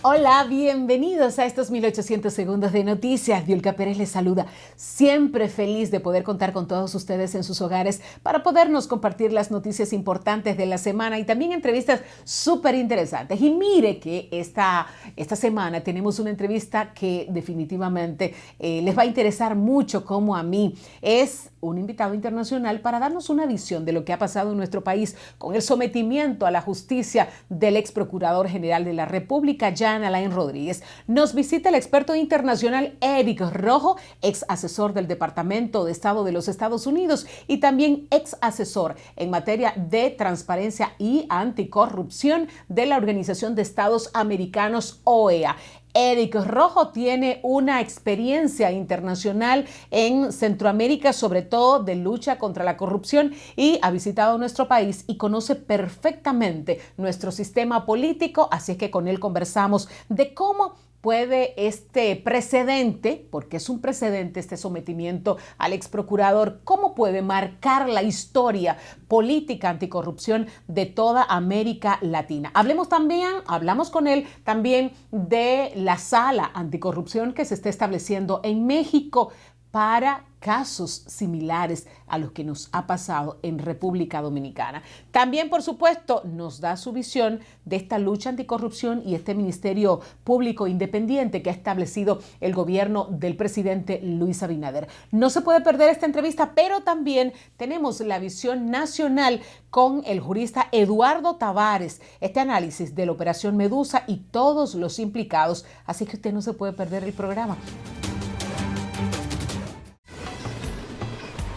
Hola, bienvenidos a estos 1800 segundos de noticias. Diolca Pérez les saluda, siempre feliz de poder contar con todos ustedes en sus hogares para podernos compartir las noticias importantes de la semana y también entrevistas súper interesantes. Y mire que esta semana tenemos una entrevista que definitivamente les va a interesar mucho como a mí. Es un invitado internacional para darnos una visión de lo que ha pasado en nuestro país con el sometimiento a la justicia del ex procurador general de la República, Jean Alain Rodríguez. Nos visita el experto internacional Eric Rojo, ex asesor del Departamento de Estado de los Estados Unidos y también ex asesor en materia de transparencia y anticorrupción de la Organización de Estados Americanos, OEA. Eric Rojo tiene una experiencia internacional en Centroamérica, sobre todo de lucha contra la corrupción, y ha visitado nuestro país y conoce perfectamente nuestro sistema político, así es que con él conversamos de cómo puede este precedente, porque es un precedente este sometimiento al ex procurador, cómo puede marcar la historia política anticorrupción de toda América Latina. Hablamos con él también de la sala anticorrupción que se está estableciendo en México para casos similares a los que nos ha pasado en República Dominicana. También, por supuesto, nos da su visión de esta lucha anticorrupción y este Ministerio Público Independiente que ha establecido el gobierno del presidente Luis Abinader. No se puede perder esta entrevista, pero también tenemos la visión nacional con el jurista Eduardo Tavares, este análisis de la Operación Medusa y todos los implicados, así que usted no se puede perder el programa.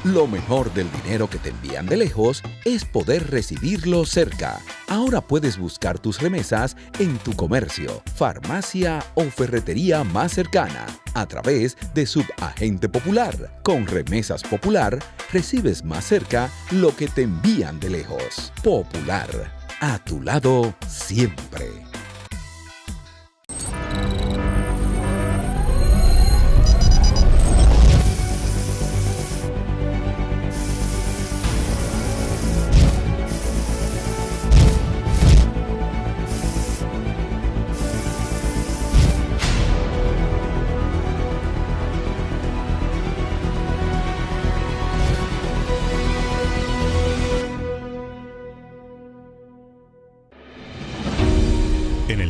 Lo mejor del dinero que te envían de lejos es poder recibirlo cerca. Ahora puedes buscar tus remesas en tu comercio, farmacia o ferretería más cercana a través de Subagente Popular. Con Remesas Popular recibes más cerca lo que te envían de lejos. Popular, a tu lado siempre.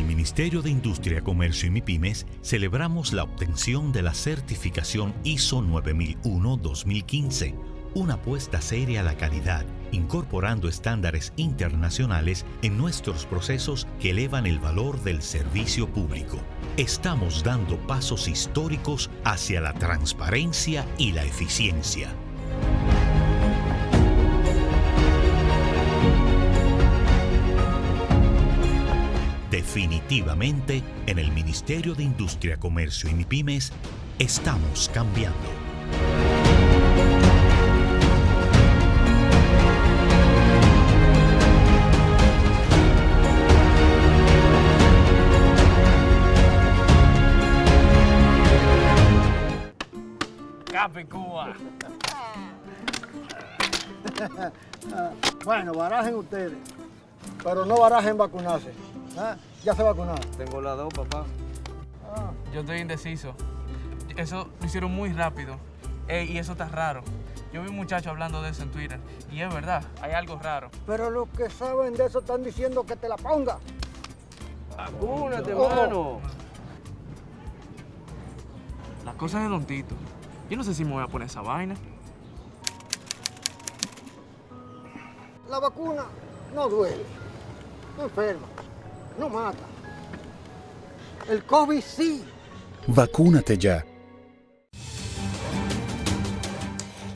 Ministerio de Industria, Comercio y MIPYMES celebramos la obtención de la certificación ISO 9001-2015, una apuesta seria a la calidad, incorporando estándares internacionales en nuestros procesos que elevan el valor del servicio público. Estamos dando pasos históricos hacia la transparencia y la eficiencia. Definitivamente, en el Ministerio de Industria, Comercio y MIPYMES, estamos cambiando. ¡Capi Cuba! Bueno, barajen ustedes, pero no barajen vacunarse. ¿Ah? ¿Ya se vacunaron? Tengo la 2, papá. Yo estoy indeciso. Eso lo hicieron muy rápido. Y eso está raro. Yo vi un muchacho hablando de eso en Twitter. Y es verdad, hay algo raro. Pero los que saben de eso están diciendo que te la ponga. ¡Vacúnate, hermano! Las cosas de Don Tito. Yo no sé si me voy a poner esa vaina. La vacuna no duele, no enferma, no mata. El COVID sí. Vacúnate ya.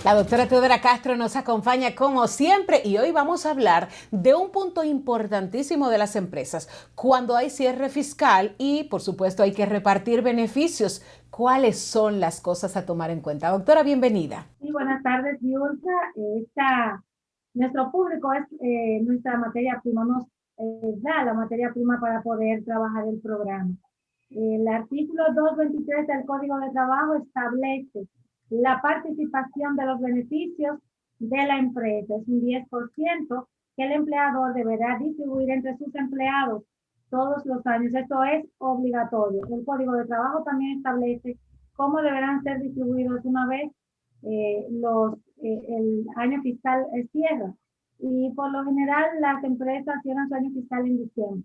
La doctora Teodora Castro nos acompaña como siempre y hoy vamos a hablar de un punto importantísimo de las empresas. Cuando hay cierre fiscal y, por supuesto, hay que repartir beneficios, ¿cuáles son las cosas a tomar en cuenta? Doctora, bienvenida. Sí, buenas tardes, Diolca. Nuestro público es nuestra materia prima, nos da la materia prima para poder trabajar el programa. El artículo 223 del Código de Trabajo establece la participación de los beneficios de la empresa. Es un 10% que el empleador deberá distribuir entre sus empleados todos los años. Esto es obligatorio. El Código de Trabajo también establece cómo deberán ser distribuidos una vez el año fiscal cierra. Y por lo general las empresas cierran su año fiscal en diciembre.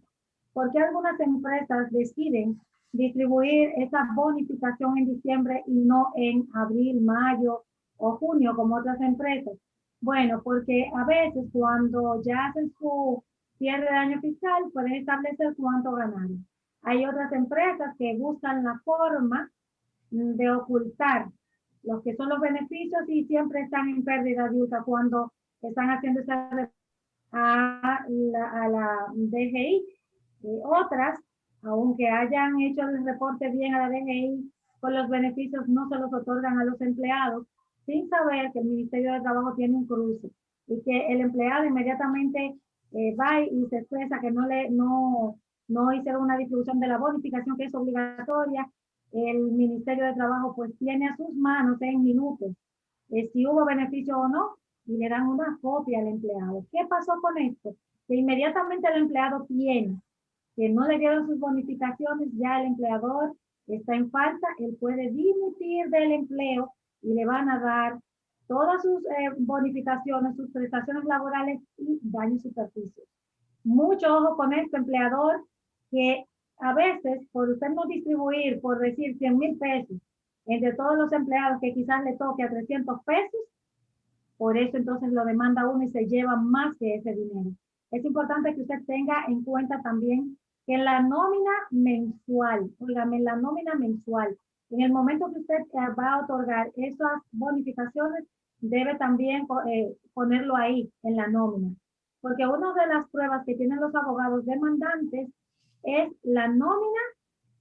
¿Por qué algunas empresas deciden distribuir esa bonificación en diciembre y no en abril, mayo o junio como otras empresas? Bueno, porque a veces cuando ya hacen su cierre de año fiscal pueden establecer cuánto ganaron. Hay otras empresas que buscan la forma de ocultar los que son los beneficios y siempre están en pérdida de uso cuando están haciendo esa a la DGI. Otras, aunque hayan hecho el reporte bien a la DGI, con los beneficios no se los otorgan a los empleados sin saber que el Ministerio de Trabajo tiene un cruce y que el empleado inmediatamente va y se expresa que no hicieron una distribución de la bonificación que es obligatoria. El Ministerio de Trabajo pues tiene a sus manos en minutos si hubo beneficio o no y le dan una copia al empleado. ¿Qué pasó con esto? Que inmediatamente el empleado tiene que no le dieron sus bonificaciones, ya el empleador está en falta, él puede dimitir del empleo y le van a dar todas sus bonificaciones, sus prestaciones laborales y daños y perjuicios. Mucho ojo con esto, empleador, que a veces por usted no distribuir, por decir 100,000 pesos entre todos los empleados que quizás le toque a 300 pesos, por eso entonces lo demanda uno y se lleva más que ese dinero. Es importante que usted tenga en cuenta también que en la nómina mensual, oígame, en la nómina mensual, en el momento que usted va a otorgar esas bonificaciones, debe también ponerlo ahí en la nómina. Porque una de las pruebas que tienen los abogados demandantes es la nómina,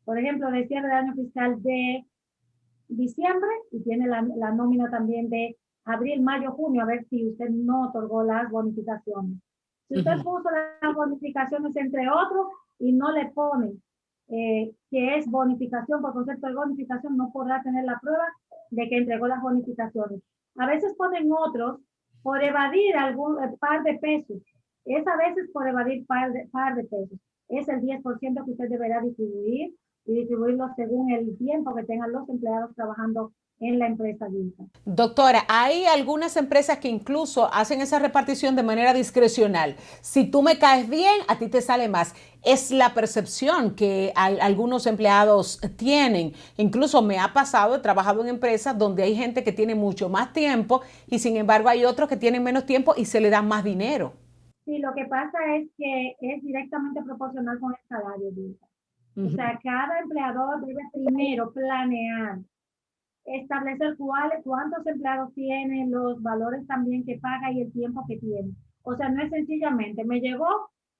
por ejemplo, de cierre de año fiscal de diciembre y tiene la nómina también de abril, mayo, junio, a ver si usted no otorgó las bonificaciones. Si usted puso las bonificaciones entre otros y no le pone que es bonificación, por concepto de bonificación, no podrá tener la prueba de que entregó las bonificaciones. A veces ponen otros por evadir algún par de pesos. Es a veces por evadir par de pesos. Es el 10% que usted deberá distribuir y distribuirlo según el tiempo que tengan los empleados trabajando en la empresa Vilca. Doctora, hay algunas empresas que incluso hacen esa repartición de manera discrecional. Si tú me caes bien, a ti te sale más. Es la percepción que algunos empleados tienen. Incluso me ha pasado, he trabajado en empresas donde hay gente que tiene mucho más tiempo y sin embargo hay otros que tienen menos tiempo y se le da más dinero. Sí, lo que pasa es que es directamente proporcional con el salario, Vilca. O sea, cada empleador debe primero planear, establecer cuántos empleados tiene, los valores también que paga y el tiempo que tiene. O sea, no es sencillamente, me llegó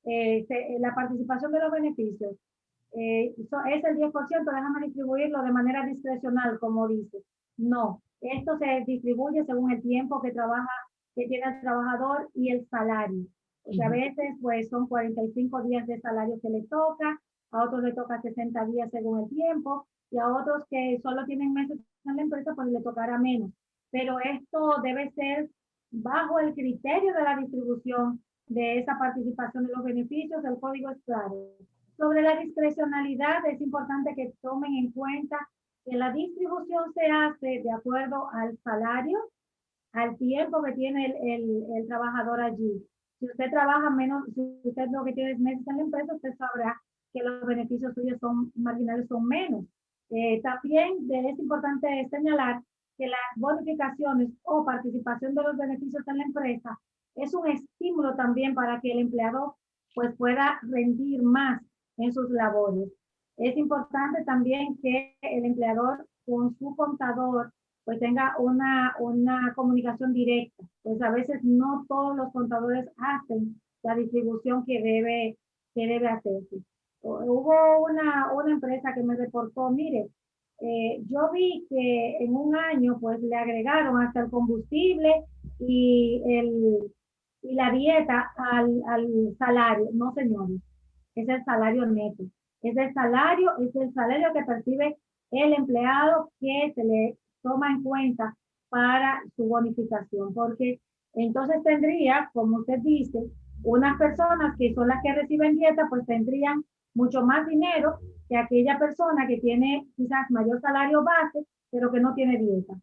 la participación de los beneficios, es el 10%, déjame distribuirlo de manera discrecional, como dice. No, esto se distribuye según el tiempo que tiene el trabajador y el salario. O sea, a veces pues son 45 días de salario que le toca, a otros le toca 60 días según el tiempo, y a otros que solo tienen meses en la empresa, pues le tocará menos. Pero esto debe ser bajo el criterio de la distribución de esa participación de los beneficios. El código es claro. Sobre la discrecionalidad, es importante que tomen en cuenta que la distribución se hace de acuerdo al salario, al tiempo que tiene el trabajador allí. Si usted trabaja menos, si usted lo que tiene es meses en la empresa, usted sabrá que los beneficios suyos son marginales, son menos. También es importante señalar que las bonificaciones o participación de los beneficios en la empresa es un estímulo también para que el empleado pues pueda rendir más en sus labores. Es importante también que el empleador con su contador pues tenga una comunicación directa. Pues a veces no todos los contadores hacen la distribución que debe hacerse. Hubo una empresa que me reportó, mire, yo vi que en un año pues le agregaron hasta el combustible y la dieta al salario. No, señores, es el salario neto. Es el salario que percibe el empleado que se le toma en cuenta para su bonificación, porque entonces tendría, como usted dice, unas personas que son las que reciben dieta, pues tendrían mucho más dinero que aquella persona que tiene quizás mayor salario base, pero que no tiene dieta.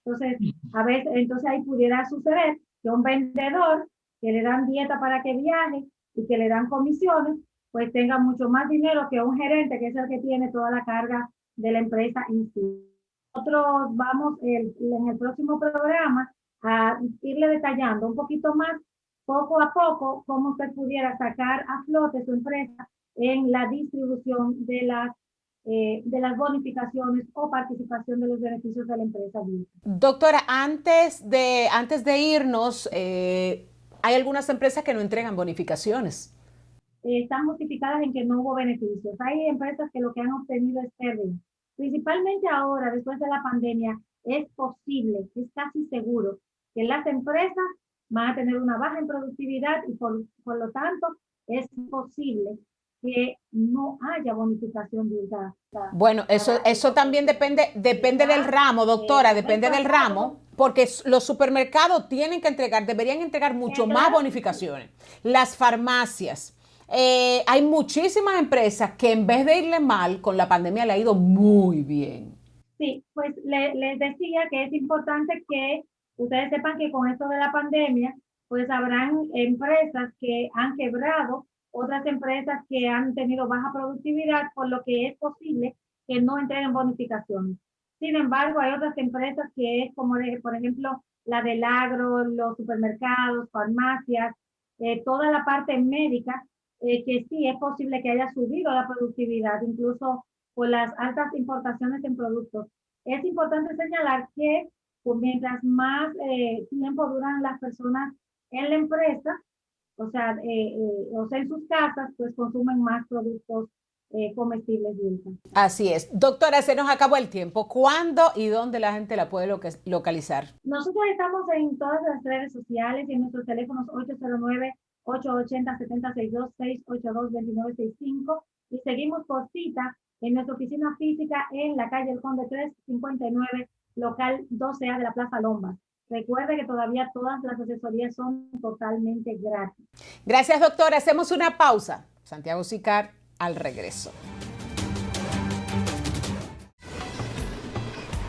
Entonces, entonces ahí pudiera suceder que un vendedor que le dan dieta para que viaje y que le dan comisiones, pues tenga mucho más dinero que un gerente, que es el que tiene toda la carga de la empresa en sí. Nosotros vamos en el próximo programa a irle detallando un poquito más, poco a poco, cómo usted pudiera sacar a flote su empresa en la distribución de las bonificaciones o participación de los beneficios de la empresa. Doctora, antes de irnos, hay algunas empresas que no entregan bonificaciones. Están justificadas en que no hubo beneficios. Hay empresas que lo que han obtenido es pérdida. Principalmente ahora, después de la pandemia, es posible, es casi seguro, que las empresas van a tener una baja en productividad y por lo tanto es posible que no haya bonificación de esa. Bueno, eso también depende del ramo, doctora, depende del ramo, porque los supermercados deberían entregar mucho más bonificaciones. Las farmacias. Hay muchísimas empresas que en vez de irle mal, con la pandemia le ha ido muy bien. Sí, pues les decía que es importante que ustedes sepan que con esto de la pandemia, pues habrán empresas que han quebrado, otras empresas que han tenido baja productividad, por lo que es posible que no entreguen bonificaciones. Sin embargo, hay otras empresas que es como, por ejemplo, la del agro, los supermercados, farmacias, toda la parte médica, que sí es posible que haya subido la productividad, incluso por las altas importaciones en productos. Es importante señalar que pues, mientras más tiempo duran las personas en la empresa, o sea, en sus casas, pues consumen más productos comestibles. Así es. Doctora, se nos acabó el tiempo. ¿Cuándo y dónde la gente la puede localizar? Nosotros estamos en todas las redes sociales y en nuestros teléfonos 809-880-7062, 682-2965 y seguimos por cita en nuestra oficina física en la calle El Conde 359, local 12A de la Plaza Lombas. Recuerde que todavía todas las asesorías son totalmente gratis. Gracias, doctora. Hacemos una pausa. Santiago Sicar, al regreso.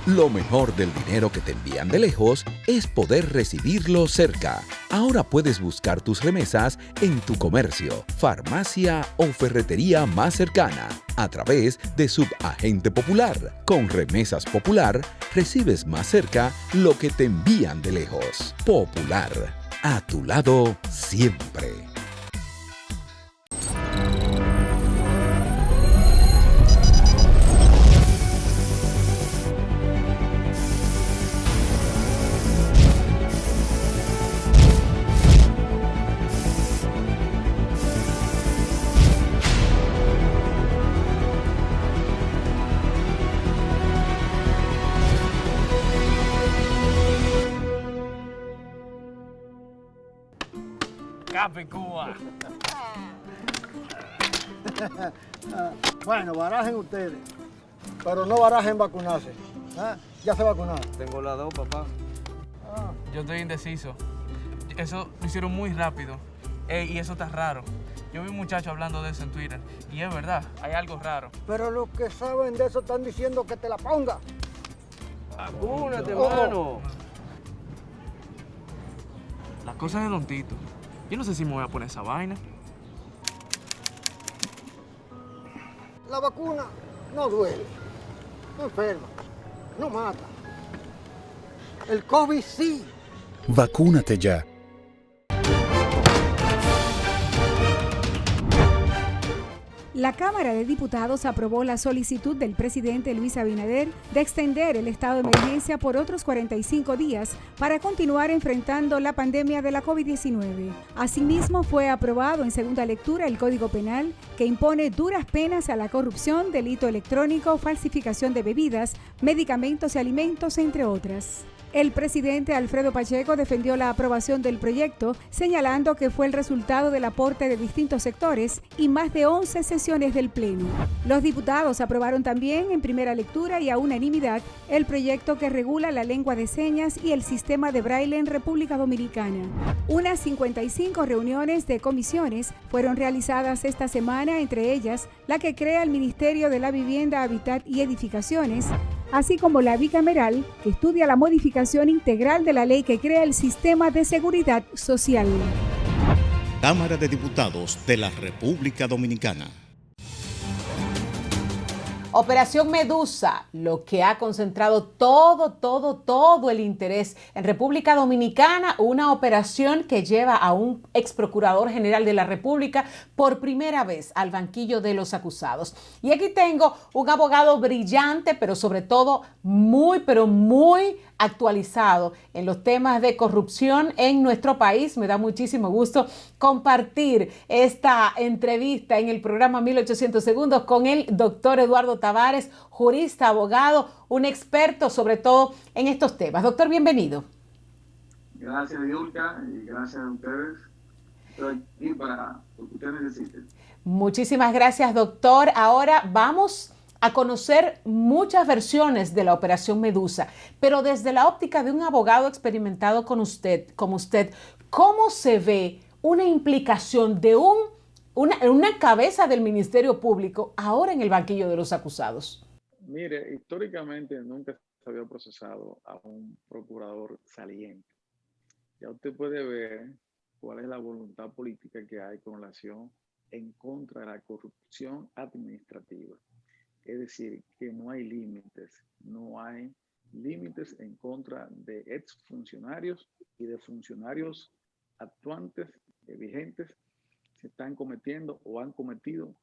Lo mejor del dinero que te envían de lejos es poder recibirlo cerca. Ahora puedes buscar tus remesas en tu comercio, farmacia o ferretería más cercana a través de Subagente Popular. Con Remesas Popular recibes más cerca lo que te envían de lejos. Popular, a tu lado siempre. Cuba. Bueno, barajen ustedes, pero no barajen vacunarse. Ya se vacunaron. Tengo la 2, papá. Yo estoy indeciso. Eso lo hicieron muy rápido. Y eso está raro. Yo vi un muchacho hablando de eso en Twitter. Y es verdad, hay algo raro. Pero los que saben de eso están diciendo que te la ponga. Vacúnate, hermano. Las cosas de Don Tito. Yo no sé si me voy a poner esa vaina. La vacuna no duele, no enferma, no mata. El COVID sí. Vacúnate ya. La Cámara de Diputados aprobó la solicitud del presidente Luis Abinader de extender el estado de emergencia por otros 45 días para continuar enfrentando la pandemia de la COVID-19. Asimismo, fue aprobado en segunda lectura el Código Penal que impone duras penas a la corrupción, delito electrónico, falsificación de bebidas, medicamentos y alimentos, entre otras. El presidente Alfredo Pacheco defendió la aprobación del proyecto, señalando que fue el resultado del aporte de distintos sectores y más de 11 sesiones del Pleno. Los diputados aprobaron también en primera lectura y a unanimidad el proyecto que regula la lengua de señas y el sistema de braille en República Dominicana. Unas 55 reuniones de comisiones fueron realizadas esta semana, entre ellas la que crea el Ministerio de la Vivienda, Hábitat y Edificaciones, así como la bicameral, que estudia la modificación integral de la ley que crea el sistema de seguridad social. Cámara de Diputados de la República Dominicana. Operación Medusa, lo que ha concentrado todo el interés en República Dominicana, una operación que lleva a un ex procurador general de la República por primera vez al banquillo de los acusados. Y aquí tengo un abogado brillante, pero sobre todo muy actualizado en los temas de corrupción en nuestro país. Me da muchísimo gusto compartir esta entrevista en el programa 1800 segundos con el doctor Eduardo Tavares, jurista, abogado, un experto sobre todo en estos temas. Doctor, bienvenido. Gracias, Yulka, y gracias a ustedes. Estoy aquí para lo que ustedes necesiten. Muchísimas gracias, doctor. Ahora vamos a conocer muchas versiones de la Operación Medusa, pero desde la óptica de un abogado experimentado como usted, ¿cómo se ve una implicación de una cabeza del Ministerio Público ahora en el banquillo de los acusados? Mire, históricamente nunca se había procesado a un procurador saliente. Ya usted puede ver cuál es la voluntad política que hay con relación en contra de la corrupción administrativa. Es decir, que no hay límites en contra de exfuncionarios y de funcionarios actuantes, vigentes, se están cometiendo o han cometido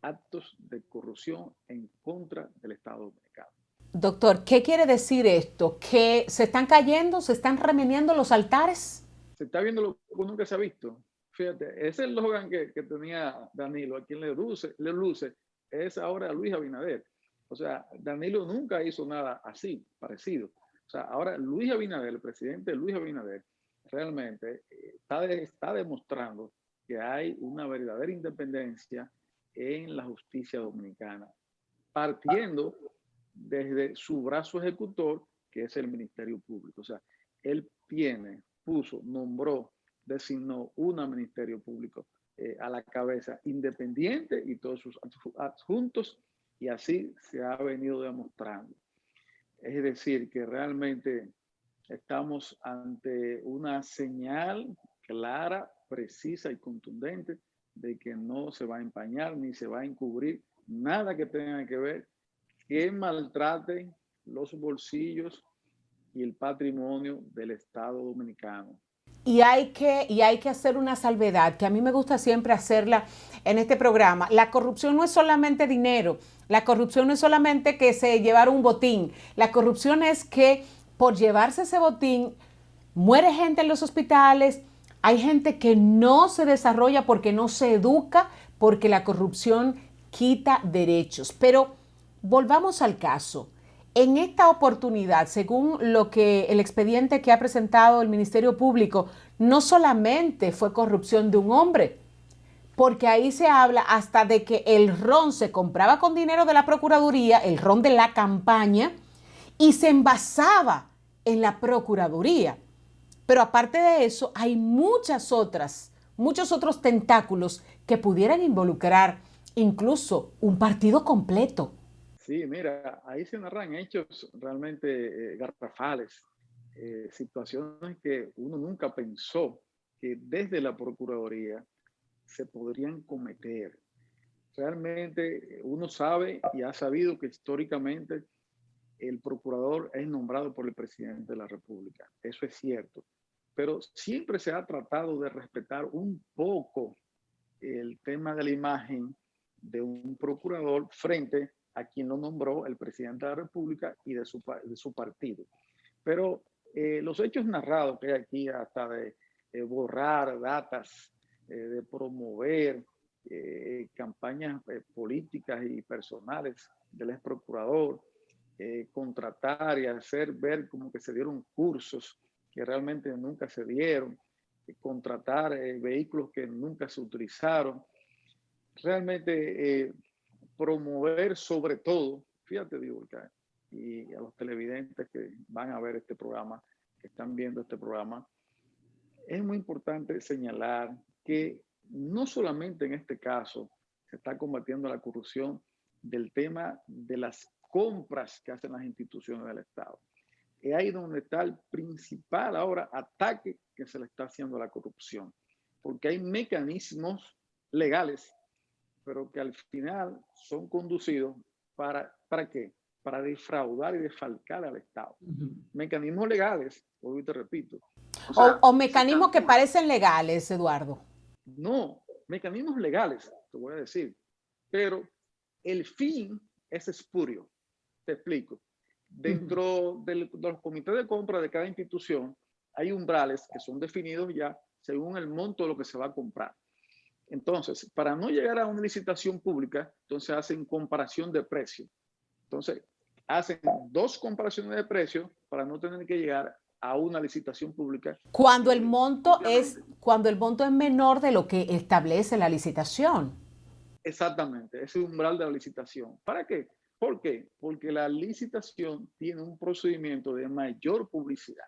actos de corrupción en contra del Estado dominicano. Doctor, ¿qué quiere decir esto? ¿Que se están cayendo, se están remeneando los altares? Se está viendo lo que nunca se ha visto. Fíjate, ese es el eslogan que tenía Danilo, a quien le luce es ahora Luis Abinader. O sea, Danilo nunca hizo nada así, parecido. O sea, ahora Luis Abinader, el presidente Luis Abinader, realmente está demostrando que hay una verdadera independencia en la justicia dominicana, partiendo desde su brazo ejecutor, que es el Ministerio Público. O sea, él nombró, designó un Ministerio Público a la cabeza, independiente, y todos sus adjuntos, y así se ha venido demostrando. Es decir, que realmente estamos ante una señal clara, precisa y contundente de que no se va a empañar ni se va a encubrir nada que tenga que ver que maltrate los bolsillos y el patrimonio del Estado dominicano. Y hay que hacer una salvedad, que a mí me gusta siempre hacerla en este programa. La corrupción no es solamente dinero, la corrupción no es solamente que se llevaron un botín, la corrupción es que por llevarse ese botín muere gente en los hospitales, hay gente que no se desarrolla porque no se educa, porque la corrupción quita derechos. Pero volvamos al caso. En esta oportunidad, según lo que el expediente que ha presentado el Ministerio Público, no solamente fue corrupción de un hombre, porque ahí se habla hasta de que el ron se compraba con dinero de la Procuraduría, el ron de la campaña, y se envasaba en la Procuraduría. Pero aparte de eso, hay muchos otros tentáculos que pudieran involucrar incluso un partido completo. Sí, mira, ahí se narran hechos realmente garrafales, situaciones que uno nunca pensó que desde la Procuraduría se podrían cometer. Realmente uno sabe y ha sabido que históricamente el procurador es nombrado por el presidente de la República. Eso es cierto. Pero siempre se ha tratado de respetar un poco el tema de la imagen de un procurador frente a quien lo nombró el presidente de la República y de su partido. Pero los hechos narrados que hay aquí, hasta de borrar datas, de promover campañas políticas y personales del ex procurador, contratar y hacer ver como que se dieron cursos que realmente nunca se dieron, contratar vehículos que nunca se utilizaron. Realmente promover sobre todo, fíjate, Diulca, y a los televidentes que van a ver este programa, que están viendo este programa, es muy importante señalar que no solamente en este caso se está combatiendo la corrupción del tema de las compras que hacen las instituciones del Estado. Es ahí donde está el principal ahora ataque que se le está haciendo a la corrupción, porque hay mecanismos legales, pero que al final son conducidos ¿para qué? Para defraudar y defalcar al Estado. Mecanismos legales, hoy te repito. O mecanismos que parecen legales, Eduardo. No, mecanismos legales, te voy a decir, pero el fin es espurio. Te explico. Dentro de los comités de compra de cada institución hay umbrales que son definidos ya según el monto de lo que se va a comprar. Entonces, para no llegar a una licitación pública, entonces hacen comparación de precios. Entonces, hacen 2 comparaciones de precios para no tener que llegar a una licitación pública. Cuando el monto es menor de lo que establece la licitación. Exactamente, ese umbral de la licitación. ¿Para qué? ¿Por qué? Porque la licitación tiene un procedimiento de mayor publicidad,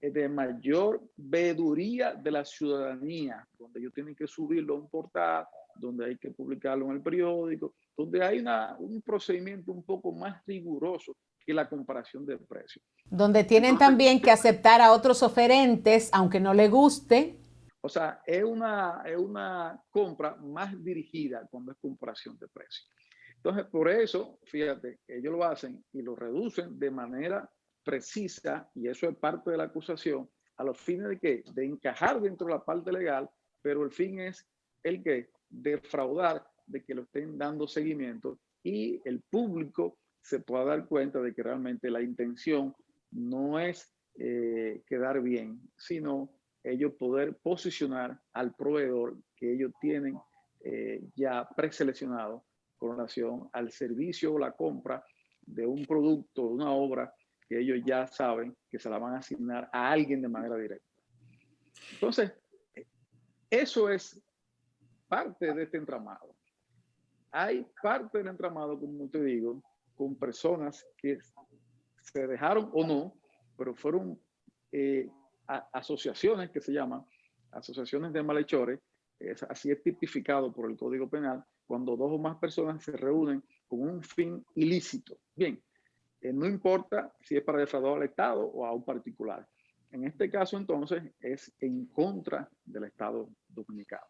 de mayor veeduría de la ciudadanía, donde ellos tienen que subirlo a un portal, donde hay que publicarlo en el periódico, donde hay un procedimiento un poco más riguroso que la comparación de precios. Donde tienen también que aceptar a otros oferentes, aunque no le guste. O sea, es una compra más dirigida cuando es comparación de precios. Entonces, por eso, fíjate, ellos lo hacen y lo reducen de manera precisa, y eso es parte de la acusación, a los fines de ¿qué? De encajar dentro de la parte legal, pero el fin es el que defraudar, de que lo estén dando seguimiento y el público se pueda dar cuenta de que realmente la intención no es quedar bien, sino ellos poder posicionar al proveedor que ellos tienen ya preseleccionado con relación al servicio o la compra de un producto, de una obra que ellos ya saben que se la van a asignar a alguien de manera directa. Entonces, eso es parte de este entramado. Hay parte del entramado, como te digo, con personas que se dejaron o no, pero fueron asociaciones que se llaman asociaciones de malhechores. Así es tipificado por el Código Penal, cuando 2 o más personas se reúnen con un fin ilícito. Bien, no importa si es para defraudar al Estado o a un particular. En este caso, entonces, es en contra del Estado dominicano.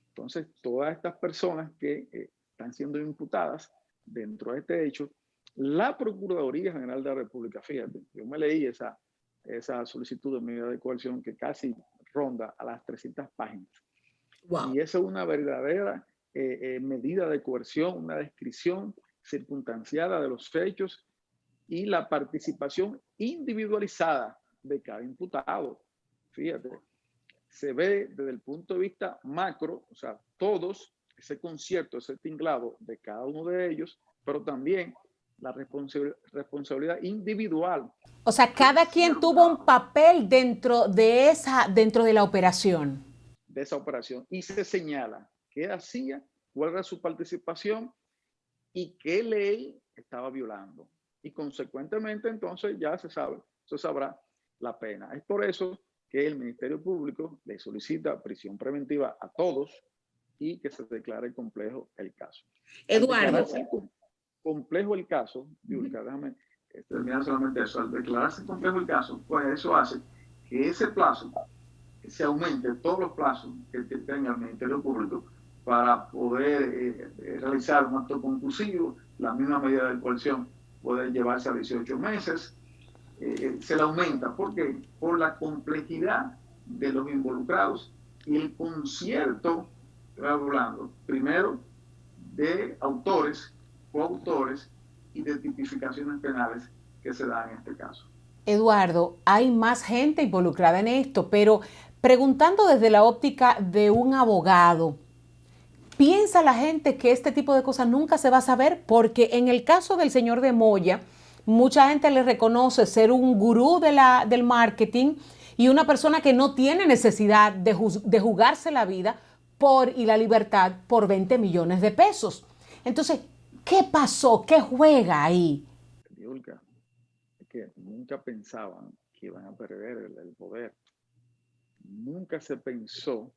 Entonces, todas estas personas que están siendo imputadas dentro de este hecho, la Procuraduría General de la República, fíjate, yo me leí esa solicitud de medida de coerción que casi ronda a las 300 páginas. Wow. Y esa es una verdadera medida de coerción, una descripción circunstanciada de los hechos y la participación individualizada de cada imputado. Fíjate, se ve desde el punto de vista macro, o sea, todos, ese concierto, ese tinglado de cada uno de ellos, pero también la responsabilidad individual. O sea, cada quien tuvo un papel dentro de la operación. De esa operación. Y se señala qué hacía, cuál era su participación y qué ley estaba violando. Y consecuentemente, entonces, ya se sabrá la pena. Es por eso que el Ministerio Público le solicita prisión preventiva a todos y que se declare complejo el caso. Eduardo. Complejo el caso, Diulca, déjame terminar solamente eso. Al declararse complejo el caso, pues eso hace que ese plazo se aumente, todos los plazos que tenga el Ministerio Público para poder realizar un acto conclusivo. La misma medida de coerción puede llevarse a 18 meses. Se le aumenta. ¿Por qué? Por la complejidad de los involucrados y el concierto, hablando primero de autores, coautores y de tipificaciones penales que se dan en este caso. Eduardo, hay más gente involucrada en esto, pero preguntando desde la óptica de un abogado, ¿piensa la gente que este tipo de cosas nunca se va a saber? Porque en el caso del señor de Moya, mucha gente le reconoce ser un gurú del marketing y una persona que no tiene necesidad de jugarse la vida y la libertad por 20 millones de pesos. Entonces, ¿qué pasó? ¿Qué juega ahí? Yulka, es que nunca pensaban que iban a perder el poder. Nunca se pensó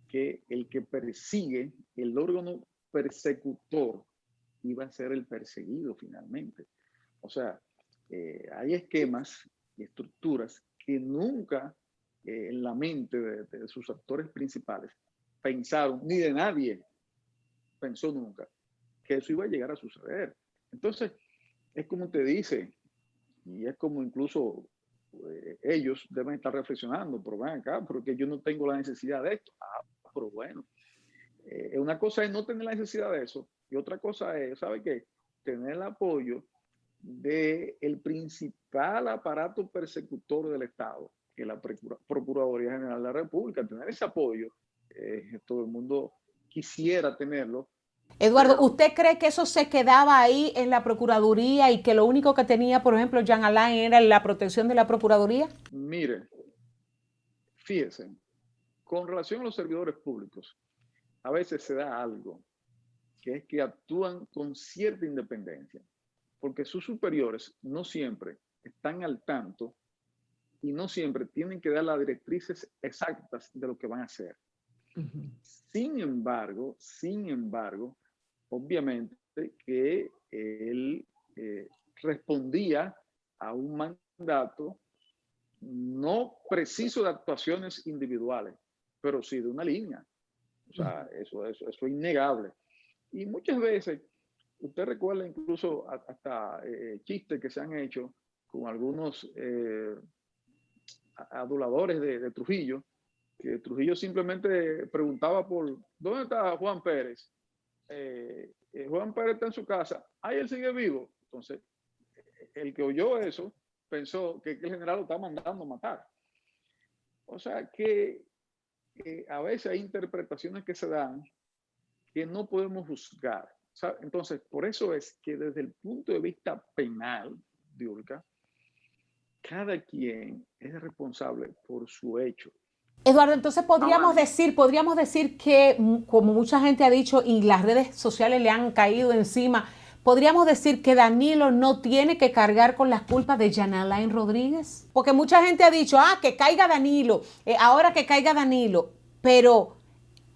que el que persigue, el órgano persecutor, iba a ser el perseguido finalmente. O sea, hay esquemas y estructuras que nunca en la mente de sus actores principales pensaron, ni de nadie pensó nunca, que eso iba a llegar a suceder. Entonces, es como te dice, y es como incluso ellos deben estar reflexionando, pero ven acá, porque yo no tengo la necesidad de esto. Ah, pero bueno, una cosa es no tener la necesidad de eso, y otra cosa es, ¿sabe qué? Tener el apoyo del principal aparato persecutor del Estado, que es la Procuraduría General de la República. Tener ese apoyo, todo el mundo quisiera tenerlo. Eduardo, ¿usted cree que eso se quedaba ahí en la Procuraduría y que lo único que tenía, por ejemplo, Jean Alain era la protección de la Procuraduría? Mire, fíjese, con relación a los servidores públicos, a veces se da algo, que es que actúan con cierta independencia, porque sus superiores no siempre están al tanto y no siempre tienen que dar las directrices exactas de lo que van a hacer. Sin embargo, obviamente que él respondía a un mandato no preciso de actuaciones individuales, pero sí de una línea. O sea, eso es innegable. Y muchas veces, usted recuerda incluso hasta chistes que se han hecho con algunos aduladores de Trujillo, que Trujillo simplemente preguntaba por ¿dónde está Juan Pérez? Juan Pérez está en su casa. Ahí él sigue vivo. Entonces, el que oyó eso pensó que el general lo está mandando a matar. O sea que a veces hay interpretaciones que se dan que no podemos juzgar. ¿Sabe? Entonces, por eso es que desde el punto de vista penal, Diulka, cada quien es responsable por su hecho. Eduardo, entonces podríamos decir que, como mucha gente ha dicho y las redes sociales le han caído encima, podríamos decir que Danilo no tiene que cargar con las culpas de Jean Alain Rodríguez. Porque mucha gente ha dicho, que caiga Danilo, ahora que caiga Danilo. Pero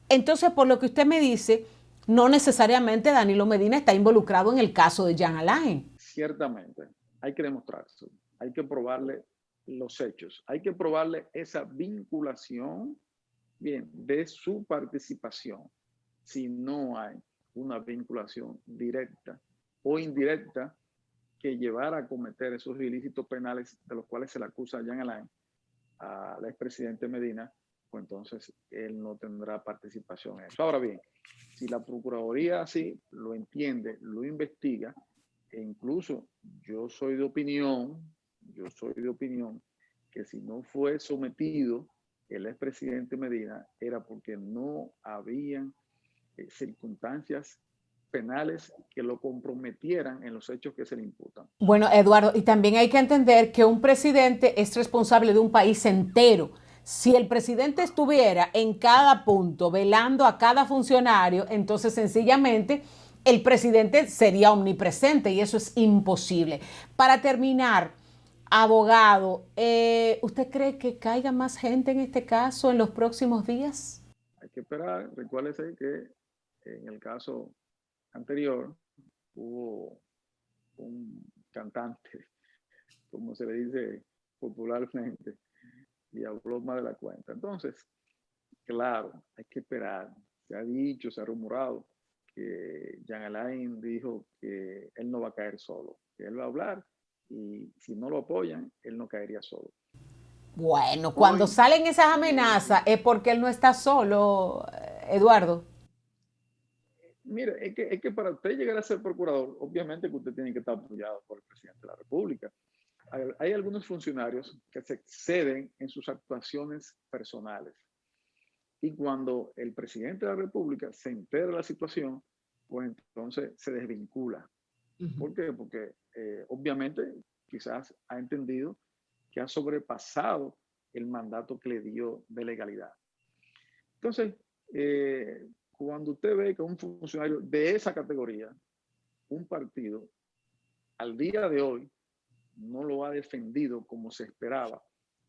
entonces, por lo que usted me dice, no necesariamente Danilo Medina está involucrado en el caso de Jean Alain. Ciertamente, hay que demostrarse, hay que probarle los hechos, hay que probarle esa vinculación, bien, de su participación. Si no hay una vinculación directa o indirecta que llevara a cometer esos ilícitos penales de los cuales se le acusa a Jean Alain, al expresidente Medina, pues entonces él no tendrá participación en eso. Ahora bien, si la Procuraduría así lo entiende, lo investiga, e incluso yo soy de opinión que si no fue sometido el expresidente Medina era porque no habían circunstancias penales que lo comprometieran en los hechos que se le imputan. Bueno, Eduardo, y también hay que entender que un presidente es responsable de un país entero. Si el presidente estuviera en cada punto velando a cada funcionario, entonces sencillamente el presidente sería omnipresente y eso es imposible. Para terminar, abogado, ¿usted cree que caiga más gente en este caso en los próximos días? Hay que esperar. Recuérdese que en el caso anterior hubo un cantante, como se le dice popularmente, y habló más de la cuenta. Entonces, claro, hay que esperar. Se ha dicho, se ha rumorado que Jean Alain dijo que él no va a caer solo, que él va a hablar y si no lo apoyan, él no caería solo. Bueno, cuando salen esas amenazas es porque él no está solo, Eduardo. Mire, es que para usted llegar a ser procurador, obviamente que usted tiene que estar apoyado por el presidente de la República. Hay algunos funcionarios que se exceden en sus actuaciones personales. Y cuando el presidente de la República se entera de la situación, pues entonces se desvincula. ¿Por qué? Porque obviamente quizás ha entendido que ha sobrepasado el mandato que le dio de legalidad. Entonces, cuando usted ve que un funcionario de esa categoría, un partido, al día de hoy, no lo ha defendido como se esperaba,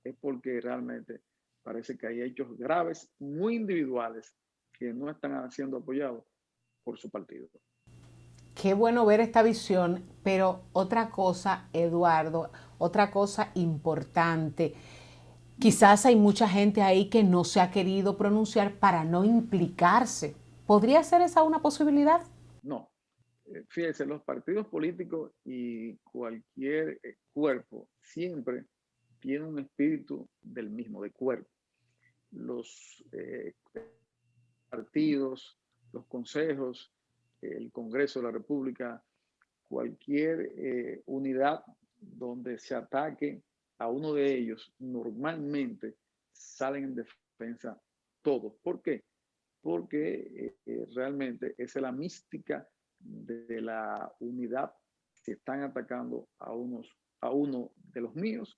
es porque realmente parece que hay hechos graves, muy individuales, que no están siendo apoyados por su partido. Qué bueno ver esta visión, pero otra cosa, Eduardo, otra cosa importante. Quizás hay mucha gente ahí que no se ha querido pronunciar para no implicarse. ¿Podría ser esa una posibilidad? No. Fíjense, los partidos políticos y cualquier cuerpo siempre tienen un espíritu del mismo, de cuerpo. Los partidos, los consejos, el Congreso de la República, cualquier unidad donde se ataque a uno de ellos, normalmente salen en defensa todos. ¿Por qué? Porque realmente esa es la mística de la unidad. Si están atacando a uno de los míos,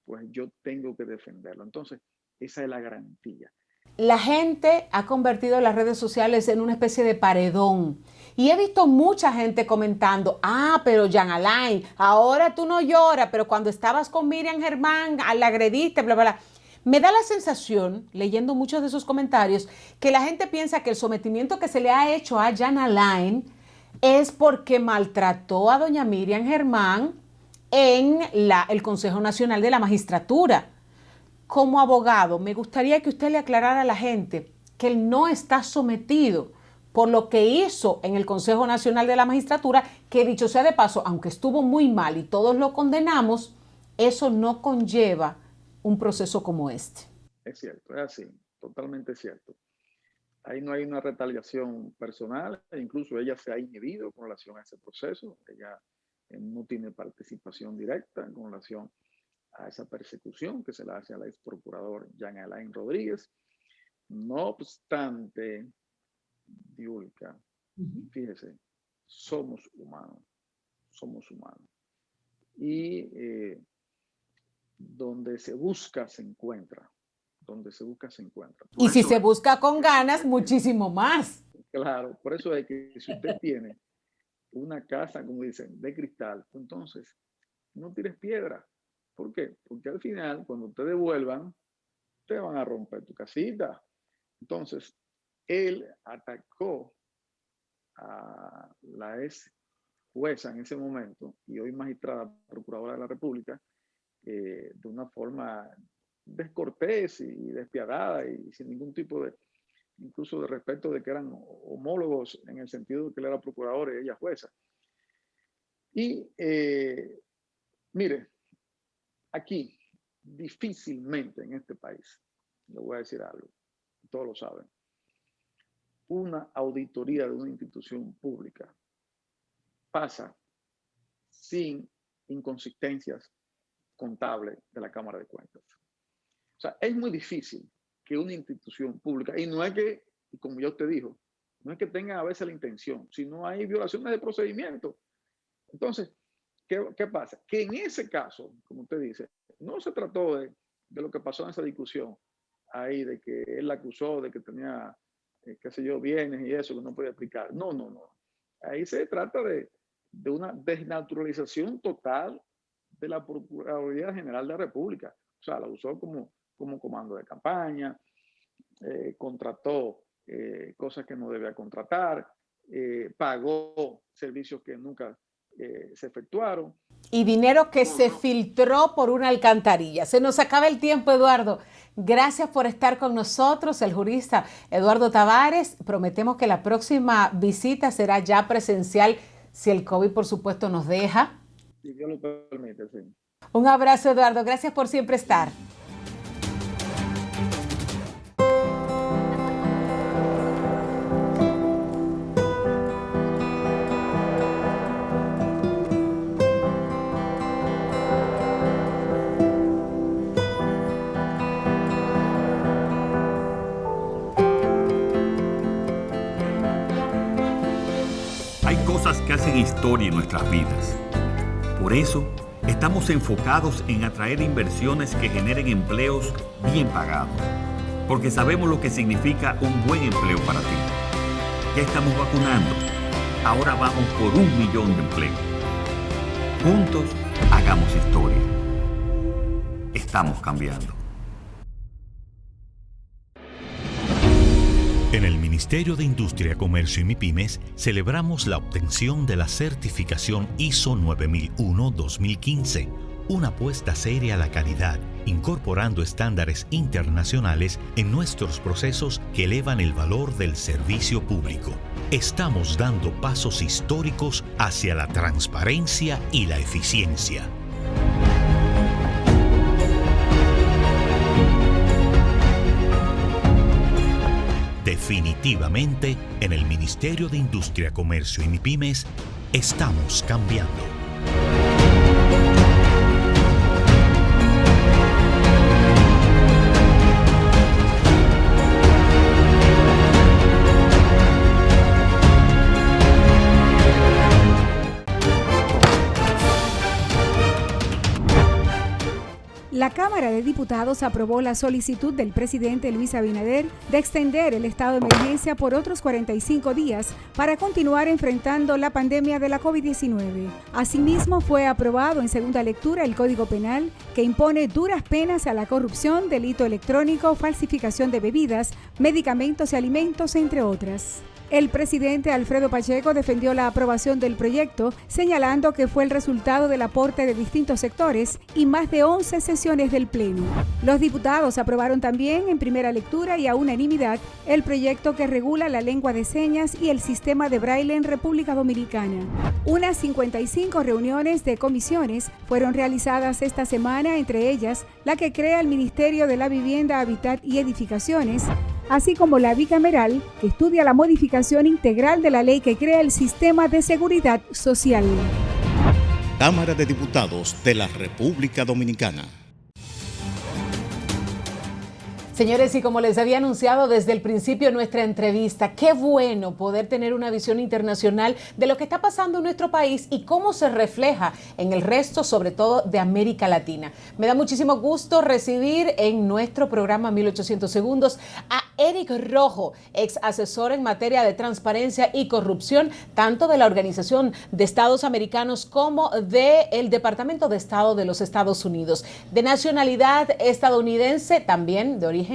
pues yo tengo que defenderlo. Entonces, esa es la garantía. La gente ha convertido las redes sociales en una especie de paredón. Y he visto mucha gente comentando, pero Jean Alain, ahora tú no lloras, pero cuando estabas con Miriam Germán, la agrediste, bla, bla, bla. Me da la sensación, leyendo muchos de esos comentarios, que la gente piensa que el sometimiento que se le ha hecho a Jean Alain es porque maltrató a doña Miriam Germán en el Consejo Nacional de la Magistratura. Como abogado, me gustaría que usted le aclarara a la gente que él no está sometido por lo que hizo en el Consejo Nacional de la Magistratura, que dicho sea de paso, aunque estuvo muy mal y todos lo condenamos, eso no conlleva un proceso como este. Es cierto, es así, totalmente cierto. Ahí no hay una retaliación personal, incluso ella se ha inhibido con relación a ese proceso, ella no tiene participación directa con relación a esa persecución que se le hace al ex procurador Jean Alain Rodríguez. No obstante, Diulca, fíjese, somos humanos. Y donde se busca, se encuentra. Y si se busca con ganas, muchísimo más. Claro, por eso es que si usted tiene una casa, como dicen, de cristal, entonces no tires piedra. ¿Por qué? Porque al final, cuando te devuelvan, te van a romper tu casita. Entonces, él atacó a la ex jueza en ese momento y hoy magistrada procuradora de la República de una forma descortés y despiadada y sin ningún tipo de, incluso de respeto de que eran homólogos en el sentido de que él era procurador y ella jueza. Y mire, aquí difícilmente en este país, le voy a decir algo, todos lo saben, una auditoría de una institución pública pasa sin inconsistencias contables de la Cámara de Cuentas. O sea, es muy difícil que una institución pública, y no es que, como ya usted dijo, no es que tenga a veces la intención, sino hay violaciones de procedimiento. Entonces, ¿qué pasa? Que en ese caso, como usted dice, no se trató de lo que pasó en esa discusión ahí, de que él la acusó de que tenía, qué sé yo, bienes y eso que no podía explicar. No. Ahí se trata de una desnaturalización total de la Procuraduría General de la República. O sea, la usó como comando de campaña, contrató cosas que no debía contratar, pagó servicios que nunca se efectuaron. Y dinero que se filtró por una alcantarilla. Se nos acaba el tiempo, Eduardo. Gracias por estar con nosotros, el jurista Eduardo Tavares. Prometemos que la próxima visita será ya presencial, si el COVID, por supuesto, nos deja. Si Dios lo permite, sí. Un abrazo, Eduardo. Gracias por siempre estar. Hay cosas que hacen historia en nuestras vidas. Por eso, estamos enfocados en atraer inversiones que generen empleos bien pagados. Porque sabemos lo que significa un buen empleo para ti. Ya estamos vacunando. Ahora vamos por 1 millón de empleos. Juntos, hagamos historia. Estamos cambiando. En el Ministerio de Industria, Comercio y MIPYMES celebramos la obtención de la certificación ISO 9001-2015, una apuesta seria a la calidad, incorporando estándares internacionales en nuestros procesos que elevan el valor del servicio público. Estamos dando pasos históricos hacia la transparencia y la eficiencia. Definitivamente, en el Ministerio de Industria, Comercio y MIPYMES, estamos cambiando. La Cámara de Diputados aprobó la solicitud del presidente Luis Abinader de extender el estado de emergencia por otros 45 días para continuar enfrentando la pandemia de la COVID-19. Asimismo, fue aprobado en segunda lectura el Código Penal, que impone duras penas a la corrupción, delito electrónico, falsificación de bebidas, medicamentos y alimentos, entre otras. El presidente Alfredo Pacheco defendió la aprobación del proyecto, señalando que fue el resultado del aporte de distintos sectores y más de 11 sesiones del Pleno. Los diputados aprobaron también en primera lectura y a unanimidad el proyecto que regula la lengua de señas y el sistema de braille en República Dominicana. Unas 55 reuniones de comisiones fueron realizadas esta semana, entre ellas la que crea el Ministerio de la Vivienda, Hábitat y Edificaciones, así como la bicameral, que estudia la modificación integral de la ley que crea el sistema de seguridad social. Cámara de Diputados de la República Dominicana. Señores, y como les había anunciado desde el principio de nuestra entrevista, qué bueno poder tener una visión internacional de lo que está pasando en nuestro país y cómo se refleja en el resto, sobre todo de América Latina. Me da muchísimo gusto recibir en nuestro programa 1800 Segundos a Eric Rojo, ex asesor en materia de transparencia y corrupción, tanto de la Organización de Estados Americanos como del Departamento de Estado de los Estados Unidos. De nacionalidad estadounidense, también de origen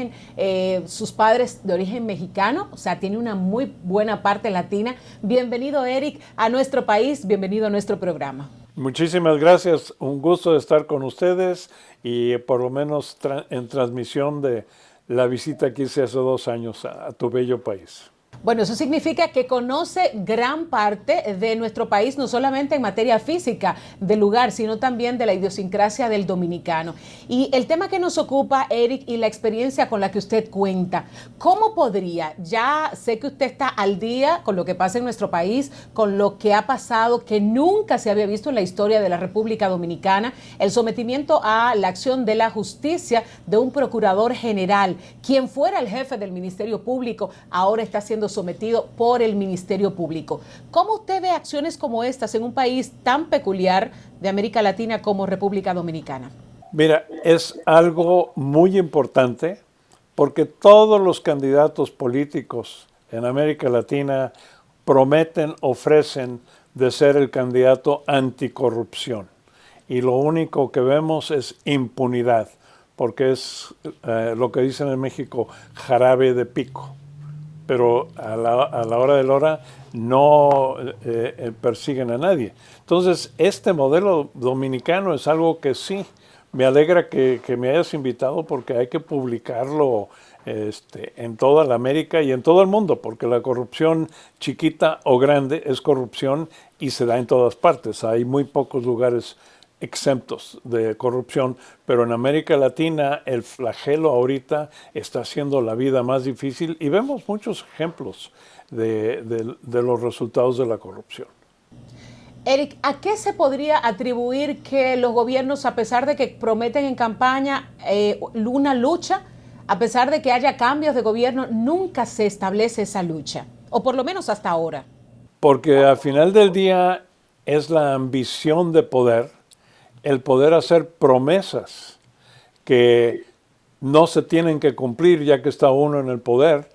sus padres de origen mexicano, o sea, tiene una muy buena parte latina. Bienvenido, Eric, a nuestro país, bienvenido a nuestro programa. Muchísimas gracias, un gusto de estar con ustedes y por lo menos en transmisión de la visita que hice hace 2 años a tu bello país. Bueno, eso significa que conoce gran parte de nuestro país, no solamente en materia física del lugar, sino también de la idiosincrasia del dominicano. Y el tema que nos ocupa, Eric, y la experiencia con la que usted cuenta, ¿cómo podría? Ya sé que usted está al día con lo que pasa en nuestro país, con lo que ha pasado, que nunca se había visto en la historia de la República Dominicana, el sometimiento a la acción de la justicia de un procurador general, quien fuera el jefe del Ministerio Público, ahora está siendo sometido por el Ministerio Público. ¿Cómo usted ve acciones como estas en un país tan peculiar de América Latina como República Dominicana? Mira, es algo muy importante porque todos los candidatos políticos en América Latina prometen, ofrecen de ser el candidato anticorrupción. Y lo único que vemos es impunidad, porque es lo que dicen en México, jarabe de pico. Pero a la hora de la hora no persiguen a nadie. Entonces, este modelo dominicano es algo que sí, me alegra que me hayas invitado porque hay que publicarlo en toda la América y en todo el mundo, porque la corrupción chiquita o grande es corrupción y se da en todas partes. Hay muy pocos lugares exentos de corrupción, pero en América Latina el flagelo ahorita está haciendo la vida más difícil y vemos muchos ejemplos de los resultados de la corrupción. Eric, ¿a qué se podría atribuir que los gobiernos, a pesar de que prometen en campaña una lucha, a pesar de que haya cambios de gobierno, nunca se establece esa lucha? O por lo menos hasta ahora. porque al final del día es la ambición de poder, el poder hacer promesas que no se tienen que cumplir ya que está uno en el poder,